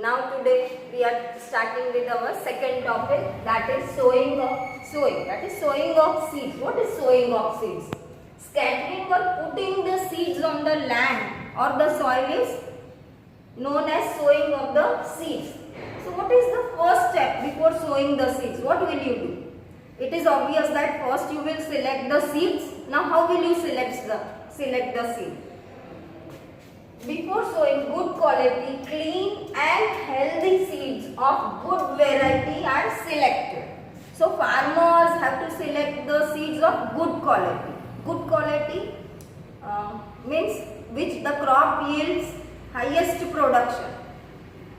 Now today we are starting with our second topic, that is sowing of seeds. What is sowing of seeds? Scattering or putting the seeds on the land or the soil is known as sowing of the seeds. So what is the first step before sowing the seeds? What will you do? It is obvious that first you will select the seeds. Now how will you select the seed? Before sowing, good quality, clean and healthy seeds of good variety are selected. So farmers have to select the seeds of good quality. Good quality means which the crop yields highest production.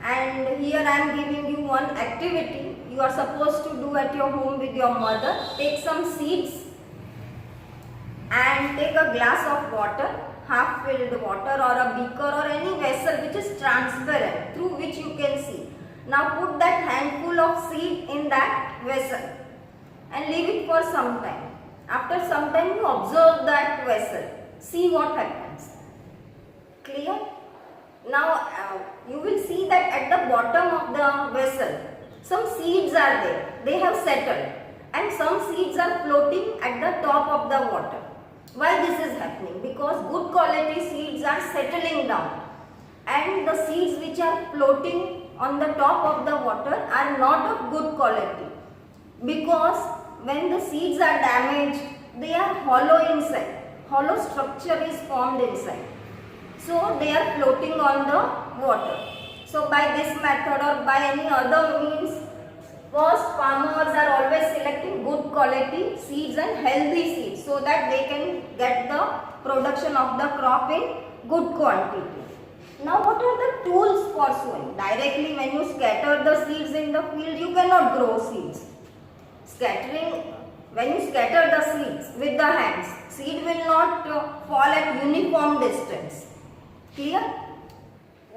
And here I am giving you one activity you are supposed to do at your home with your mother. Take some seeds and take a glass of water, half filled water or a beaker or any vessel which is transparent through which you can see. Now put that handful of seed in that vessel and leave it for some time. After some time you observe that vessel. See what happens. Clear? Now you will see that at the bottom of the vessel some seeds are there. They have settled and some seeds are floating at the top of the water. Why this is happening? Because good quality seeds are settling down and the seeds which are floating on the top of the water are not of good quality, because when the seeds are damaged they are hollow inside. Hollow structure is formed inside. So they are floating on the water. So by this method or by any other means, first farmers are always selecting good quality seeds and healthy seeds so that they can get the production of the crop in good quantity. Now what are the tools for sowing? Directly when you scatter the seeds in the field, you cannot grow seeds. When you scatter the seeds with the hands, seed will not fall at uniform distance. Clear?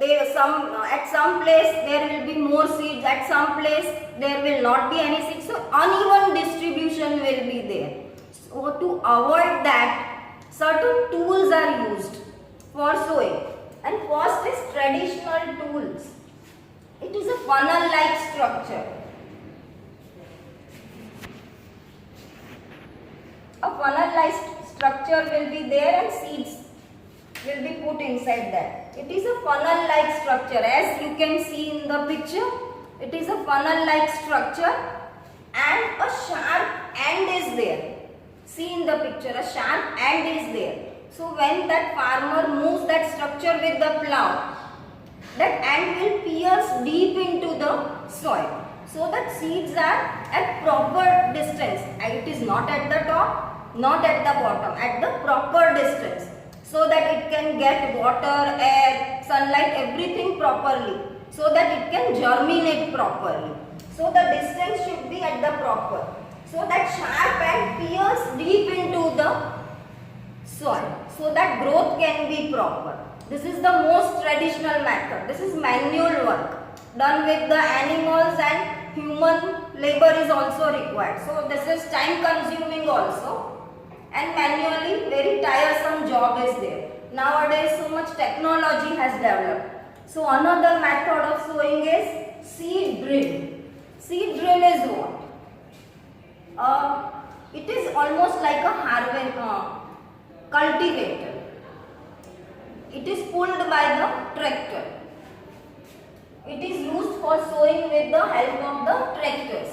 At some place there will be more seeds, at some place there will not be any seeds. So uneven distribution will be there. So to avoid that, certain tools are used for sowing. And first is traditional tools. It is a funnel-like structure. A funnel-like structure will be there and seeds will be put inside that. It is a funnel-like structure, as you can see in the picture. It is a funnel-like structure and a sharp end is there. See in the picture, a sharp end is there. So when that farmer moves that structure with the plow, that end will pierce deep into the soil, so that seeds are at proper distance. And it is not at the top, not at the bottom, at the proper distance, so that it can get water, air, sunlight, everything properly, so that it can germinate properly. So the distance should be at the proper, so that sharp end pierce deep into the soil, so that growth can be proper. This is the most traditional method. This is manual work done with the animals, and human labor is also required. So this is time consuming also, and manually very tiresome job is there. Nowadays so much technology has developed. So another method of sowing is seed drill. Seed drill is what? It is almost like a cultivator. It is pulled by the tractor. It is used for sowing with the help of the tractors.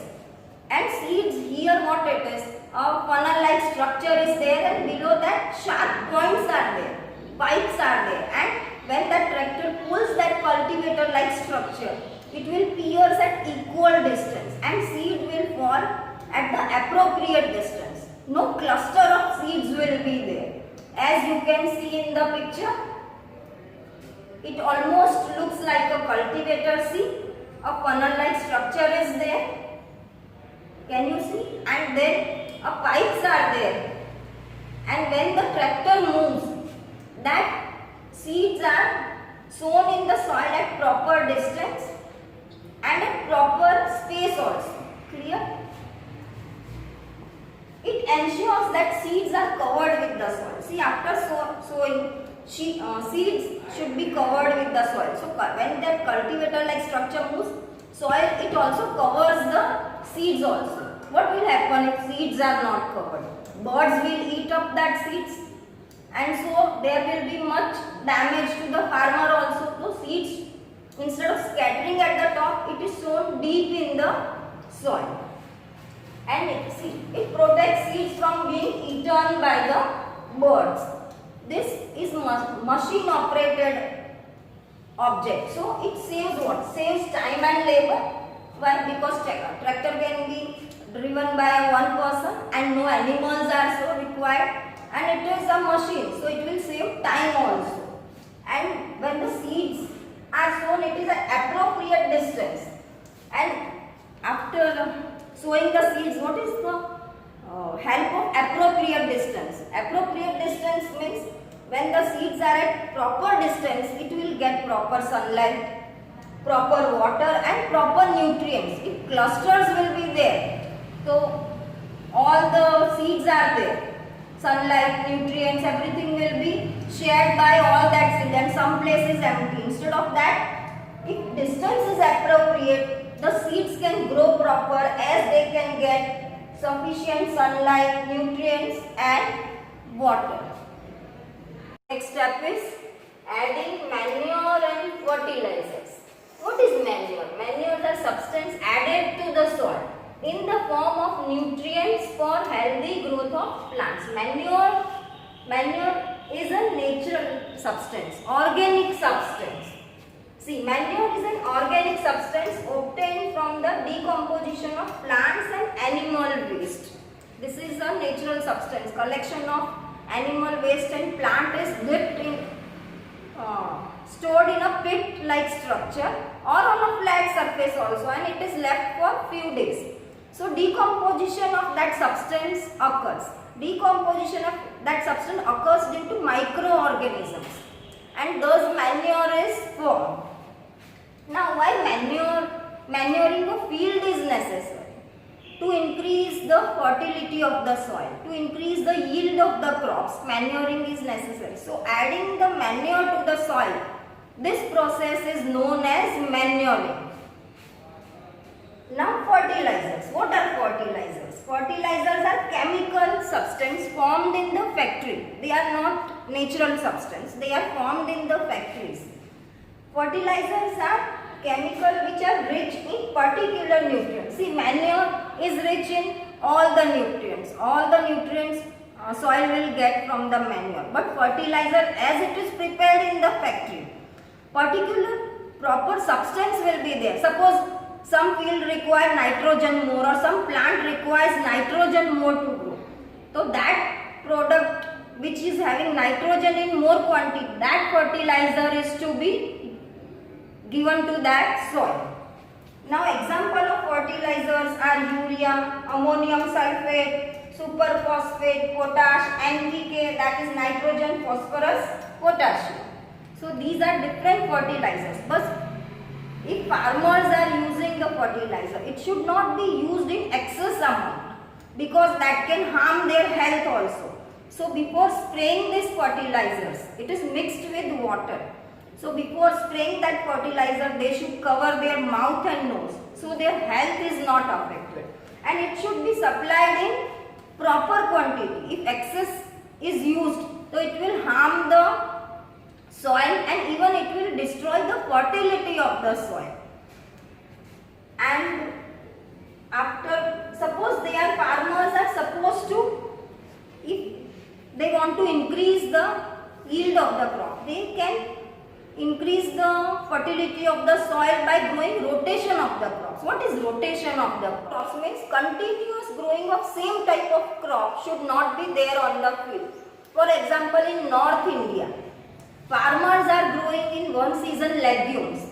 And seeds, here what it is, a funnel-like structure is there, and below that sharp points are there, pipes are there, and when the tractor pulls that cultivator-like structure, it will pierce at equal distance and seed will fall at the appropriate distance. No cluster of seeds will be there. As you can see in the picture, it almost looks like a cultivator. See, a funnel-like structure is there. Can you see? And then pipes are there. And when the tractor moves, that seeds are sown in the soil at proper distance and at proper space also. Clear? It it ensures that seeds are covered with the soil. See, after sowing, seeds should be covered with the soil. So when that cultivator like structure moves, soil, it also covers the seeds also. What will happen if seeds are not covered? Birds will eat up that seeds, and so there will be much damage to the farmer also. So seeds, instead of scattering at the top, it is sown deep in the soil. And it protects seeds from being eaten by the birds. This is machine operated object. So it saves what? Saves time and labor. Why? Because tractor can be driven by one person and no animals are so required, and it is a machine, so it will save time also. And when the seeds are sown, it is an appropriate distance. And after sowing the seeds, what is the help of appropriate distance? Appropriate distance means when the seeds are at proper distance, it will get proper sunlight, proper water and proper nutrients. If clusters will be there, so all the seeds are there. Sunlight, nutrients, everything will be shared by all that seed, and some place is empty. Instead of that, if distance is appropriate, the seeds can grow proper as they can get sufficient sunlight, nutrients and water. Next step is adding manure and fertilizers. What is manure? Manure is a substance added to the soil in the form of nutrients for healthy growth of plants. Manure is a natural substance, organic substance. See, manure is an organic substance obtained from the decomposition of plants and animal waste. This is a natural substance. Collection of animal waste and plant is dipped in, stored in a pit-like structure or on a flat surface also, and it is left for few days. So decomposition of that substance occurs. Decomposition of that substance occurs due to microorganisms, and thus manure is formed. Now, why manuring a field is necessary? To increase the fertility of the soil, to increase the yield of the crops, manuring is necessary. So, adding the manure to the soil, this process is known as manuring. Now, fertilizers. What are fertilizers? Fertilizers are chemical substance formed in the factory. They are not natural substance. They are formed in the factories. Fertilizers are chemical which are rich in particular nutrients. See, manure is rich in all the nutrients. All the nutrients soil will get from the manure. But fertilizer, as it is prepared in the factory, particular proper substance will be there. Suppose some field require nitrogen more, or some plant requires nitrogen more to grow. So that product which is having nitrogen in more quantity, that fertilizer is to be given to that soil. Now example of fertilizers are urea, ammonium sulfate, superphosphate, potash, NPK, that is nitrogen, phosphorus, potassium. So these are different fertilizers. But if farmers are using the fertilizer, it should not be used in excess amount, because that can harm their health also. So before spraying these fertilizers, it is mixed with water. So before spraying that fertilizer, they should cover their mouth and nose, so their health is not affected. And it should be supplied in proper quantity. If excess is used, so it will harm the soil, and even it will destroy the fertility of the soil. And after, suppose they are farmers are supposed to, if they want to increase the yield of the crop, they can increase the fertility of the soil by growing rotation of the crops. What is rotation of the crops? Means continuous growing of same type of crop should not be there on the field. For example, in North India, farmers are growing in one season legumes,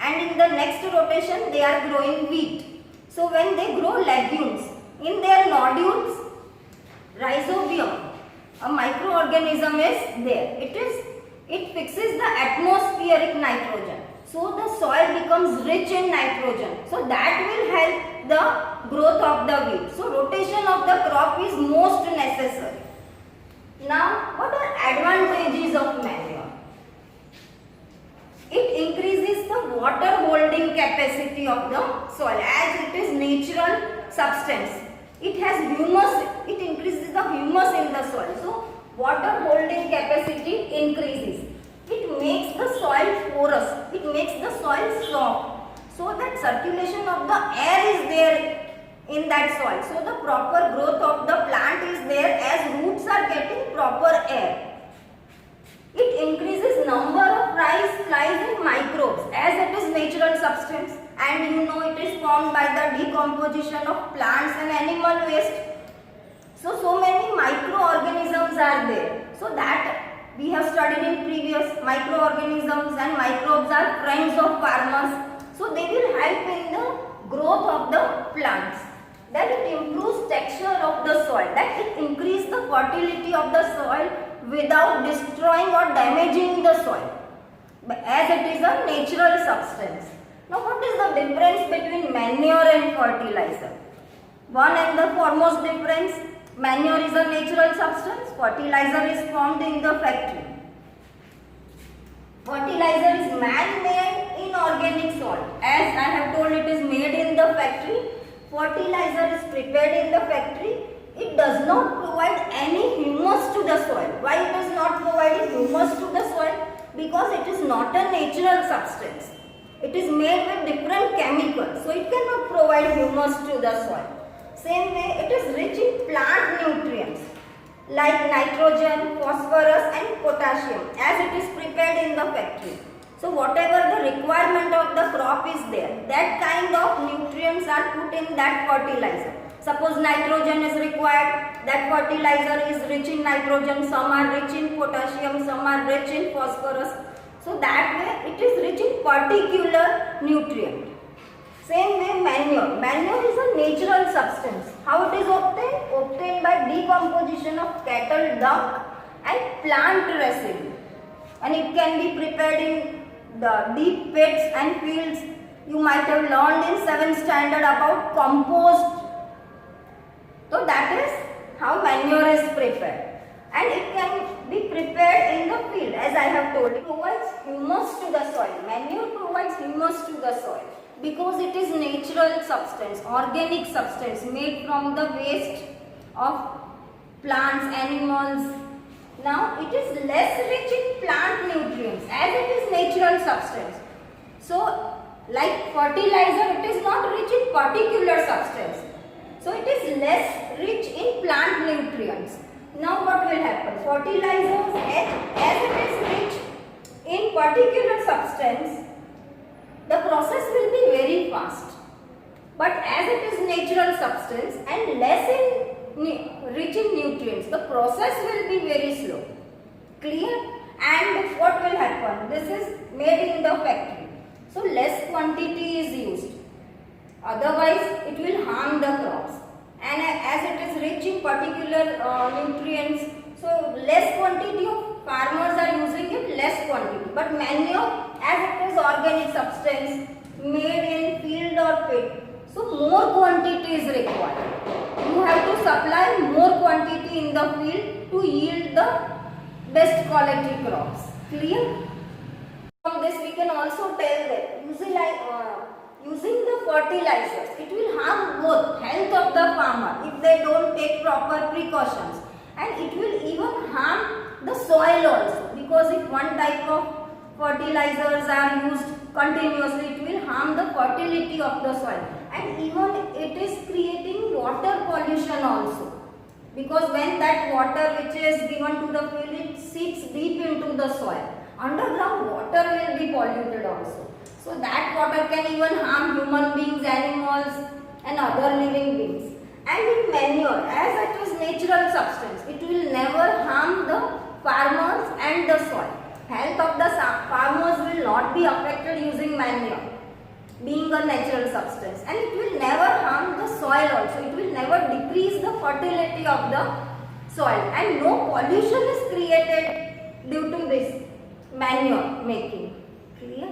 and in the next rotation they are growing wheat. So when they grow legumes, in their nodules, rhizobium, a microorganism is there. It fixes the atmospheric nitrogen. So the soil becomes rich in nitrogen. So that will help the growth of the wheat. So rotation of the crop is most necessary. Now what are advantages of manure? It increases the water holding capacity of the soil as it is natural substance. It has humus, it increases the humus in the soil. So water holding capacity increases. It makes the soil porous, it makes the soil soft, so that circulation of the air is there in that soil. So the proper growth of the plant is there as roots are getting proper air. It increases number of rice, flies and microbes as it is natural substance, and you know it is formed by the decomposition of plants and animal waste. So many microorganisms are there. So that we have studied in previous, microorganisms and microbes are friends of farmers. So they will help in the growth of the plants. Then it improves texture of the soil. That it increases the fertility of the soil without destroying or damaging the soil, as it is a natural substance. Now what is the difference between manure and fertilizer? One and the foremost difference, manure is a natural substance, fertilizer is formed in the factory. Fertilizer is man-made inorganic salt. As I have told, it is made in the factory. Fertilizer is prepared in the factory. It does not provide any humus to the soil. Why it is not providing humus to the soil? Because it is not a natural substance. It is made with different chemicals. So it cannot provide humus to the soil. Same way, it is rich in plant nutrients like nitrogen, phosphorus and potassium as it is prepared in the factory. So whatever the requirement of the crop is there, that kind of nutrients are put in that fertilizer. Suppose nitrogen is required, that fertilizer is rich in nitrogen, some are rich in potassium, some are rich in phosphorus. So that way it is rich in particular nutrient. Same way manure. Manure is a natural substance. How it is obtained? Obtained by decomposition of cattle dung and plant residue. And it can be prepared in the deep pits and fields. You might have learned in 7th standard about compost. So that is how manure is prepared. And it can be prepared in the field, as I have told. It provides humus to the soil. Manure provides humus to the soil because it is natural substance, organic substance made from the waste of plants, animals. Now it is less rich in plant nutrients as it is natural substance. So like fertilizer, it is not rich in particular substance. So it is less rich in plant nutrients. Now what will happen? Fertilizers, as it is rich in particular substance, the process will be very fast. But as it is natural substance and less rich in nutrients, the process will be very slow. Clear? And what will happen? This is made in the factory. So less quantity is used. Otherwise, it will harm the crops. And as it is rich in particular nutrients, so less quantity of farmers are using it, less quantity. But manure, as it is organic substance made in field or pit, so more quantity is required. You have to supply more quantity in the field to yield the best quality crops. Clear? From this we can also tell that using the fertilizers, it will harm both health of the farmer if they don't take proper precautions, and it will even harm the soil also, because if one type of fertilizers are used continuously, it will harm the fertility of the soil, and even it is creating water pollution also, because when that water which is given to the field, it seeps deep into the soil, underground water will be polluted also. So that water can even harm human beings, animals and other living beings. And in manure, as it is natural substance, it will never harm the farmers and the soil. Health of the farmers will not be affected using manure, being a natural substance, and it will never harm the soil also. It will never decrease the fertility of the soil, and no pollution is created due to this manure making. Clear?